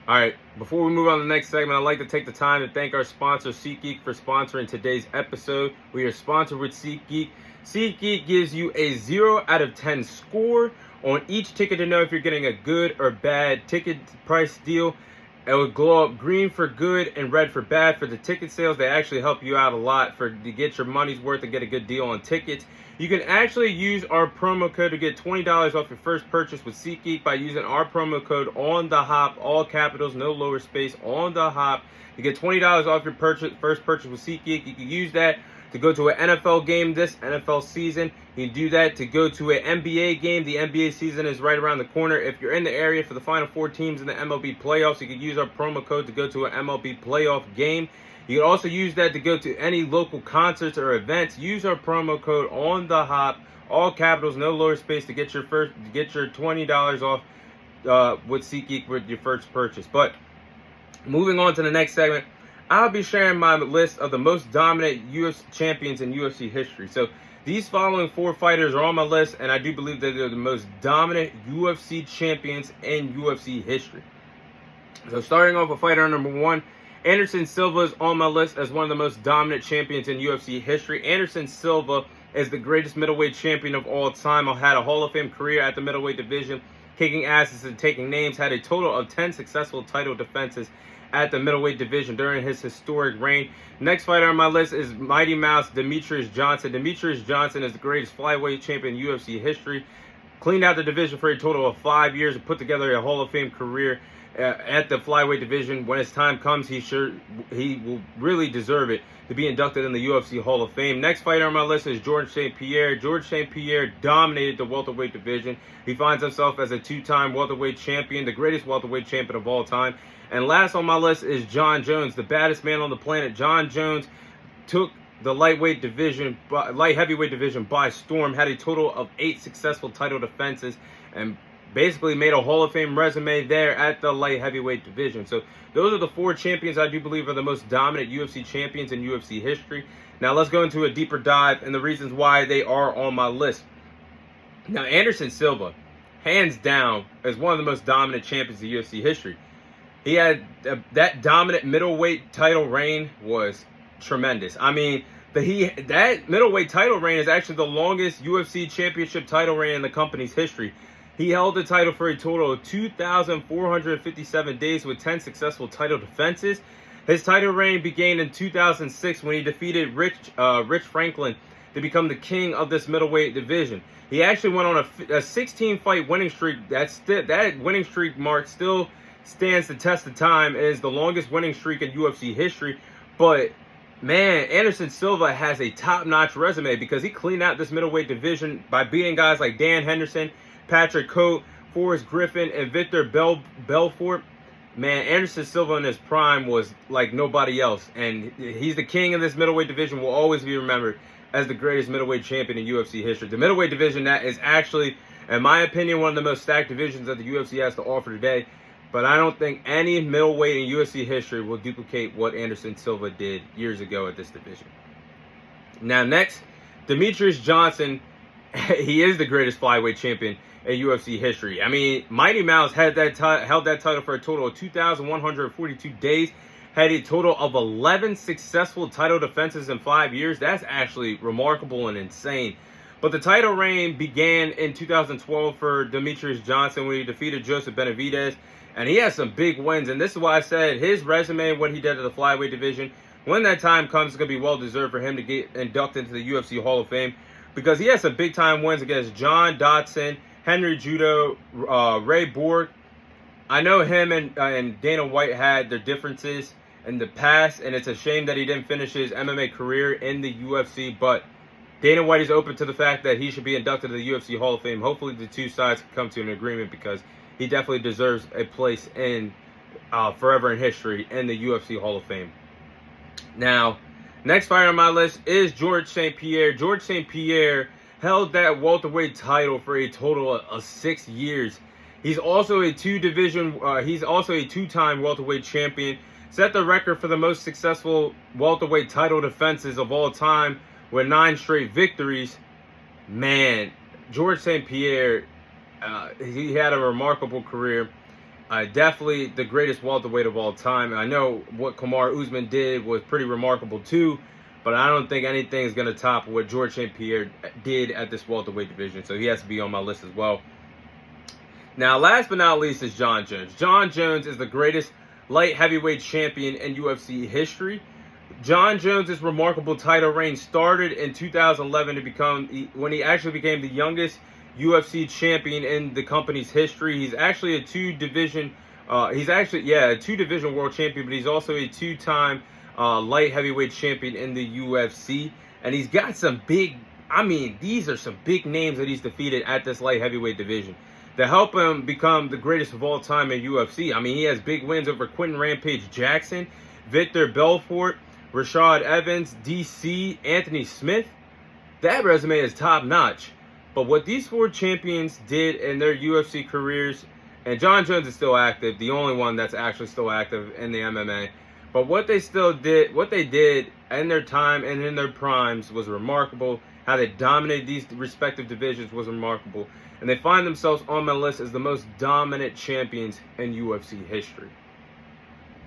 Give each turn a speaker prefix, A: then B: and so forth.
A: All right, before we move on to the next segment, I'd like to take the time to thank our sponsor, SeatGeek, for sponsoring today's episode. We are sponsored with SeatGeek. SeatGeek gives you a 0 out of 10 score on each ticket to know if you're getting a good or bad ticket price deal. It will glow up green for good and red for bad. For the ticket sales, they actually help you out a lot to get your money's worth and get a good deal on tickets. You can actually use our promo code to get $20 off your first purchase with SeatGeek by using our promo code on the hop, all capitals, no lower space, on the hop. You get $20 off your first purchase with SeatGeek. You can use that to go to an NFL game this NFL season. You can do that to go to an NBA game. The NBA season is right around the corner. If you're in the area for the final 4 teams in the MLB playoffs, you can use our promo code to go to an MLB playoff game. You can also use that to go to any local concerts or events. Use our promo code on the hop, all capitals, no lower space, to get your $20 off with SeatGeek with your first purchase. But moving on to the next segment, I'll be sharing my list of the most dominant UFC champions in UFC history. So these following 4 fighters are on my list, and I do believe that they're the most dominant UFC champions in UFC history. So starting off with fighter number 1, Anderson Silva is on my list as one of the most dominant champions in UFC history. Anderson Silva is the greatest middleweight champion of all time. Had a Hall of Fame career at the middleweight division, kicking asses and taking names. Had a total of 10 successful title defenses at the middleweight division during his historic reign. Next fighter on my list is Mighty Mouse Demetrius Johnson. Demetrius Johnson is the greatest flyweight champion in UFC history. Cleaned out the division for a total of 5 years and put together a Hall of Fame career at the flyweight division. When his time comes, he will really deserve it to be inducted in the UFC Hall of Fame. Next fighter on my list is George St. Pierre. George St. Pierre dominated the welterweight division. He finds himself as a 2-time welterweight champion, the greatest welterweight champion of all time. And last on my list is John Jones, the baddest man on the planet. John Jones took the light heavyweight division by storm, had a total of 8 successful title defenses, and basically made a Hall of Fame resume there at the light heavyweight division. So those are the 4 champions I do believe are the most dominant UFC champions in UFC history. Now let's go into a deeper dive and the reasons why they are on my list. Now Anderson Silva, hands down, is one of the most dominant champions in UFC history. He had that dominant middleweight title reign was tremendous. I mean, that middleweight title reign is actually the longest UFC championship title reign in the company's history. He held the title for a total of 2,457 days with 10 successful title defenses. His title reign began in 2006 when he defeated Rich Franklin to become the king of this middleweight division. He actually went on a 16-fight winning streak. That winning streak mark still stands the test of time. It is the longest winning streak in UFC history. But man, Anderson Silva has a top-notch resume because he cleaned out this middleweight division by beating guys like Dan Henderson, Patrick Cote, Forrest Griffin, and Victor Belfort. Man, Anderson Silva in his prime was like nobody else. And he's the king of this middleweight division, will always be remembered as the greatest middleweight champion in UFC history. The middleweight division, that is actually, in my opinion, one of the most stacked divisions that the UFC has to offer today. But I don't think any middleweight in UFC history will duplicate what Anderson Silva did years ago at this division. Now next, Demetrius Johnson. He is the greatest flyweight champion in UFC history. I mean, Mighty Mouse held that title for a total of 2,142 days. Had a total of 11 successful title defenses in 5 years. That's actually remarkable and insane. But the title reign began in 2012 for Demetrius Johnson when he defeated Joseph Benavidez. And he has some big wins. And this is why I said his resume, what he did to the flyweight division, when that time comes, it's going to be well-deserved for him to get inducted into the UFC Hall of Fame. Because he has some big-time wins against John Dodson, Henry Judo, Ray Borg. I know him and Dana White had their differences in the past, and it's a shame that he didn't finish his MMA career in the UFC. But Dana White is open to the fact that he should be inducted to the UFC Hall of Fame. Hopefully the two sides can come to an agreement because he definitely deserves a place in forever in history in the UFC Hall of Fame. Now, next fighter on my list is George St. Pierre. George St. Pierre held that welterweight title for a total of 6 years. He's also a two-time welterweight champion. Set the record for the most successful welterweight title defenses of all time with 9 straight victories. Man, George St. Pierre, he had a remarkable career. Definitely the greatest welterweight of all time. And I know what Kamaru Usman did was pretty remarkable too, but I don't think anything is going to top what Georges St. Pierre did at this welterweight division. So he has to be on my list as well. Now, last but not least is Jon Jones. Jon Jones is the greatest light heavyweight champion in UFC history. Jon Jones' remarkable title reign started in 2011 to become when he actually became the youngest UFC champion in the company's history. He's actually a two-division world champion, but he's also a two-time light heavyweight champion in the UFC. And he's got some big, these are some big names that he's defeated at this light heavyweight division to help him become the greatest of all time in UFC. He has big wins over Quentin Rampage Jackson, Victor Belfort, Rashad Evans, DC, Anthony Smith. That resume is top-notch. But what these four champions did in their UFC careers, and Jon Jones is still active, the only one that's actually still active in the MMA. But what they did in their time and in their primes was remarkable. How they dominated these respective divisions was remarkable. And they find themselves on my list as the most dominant champions in UFC history.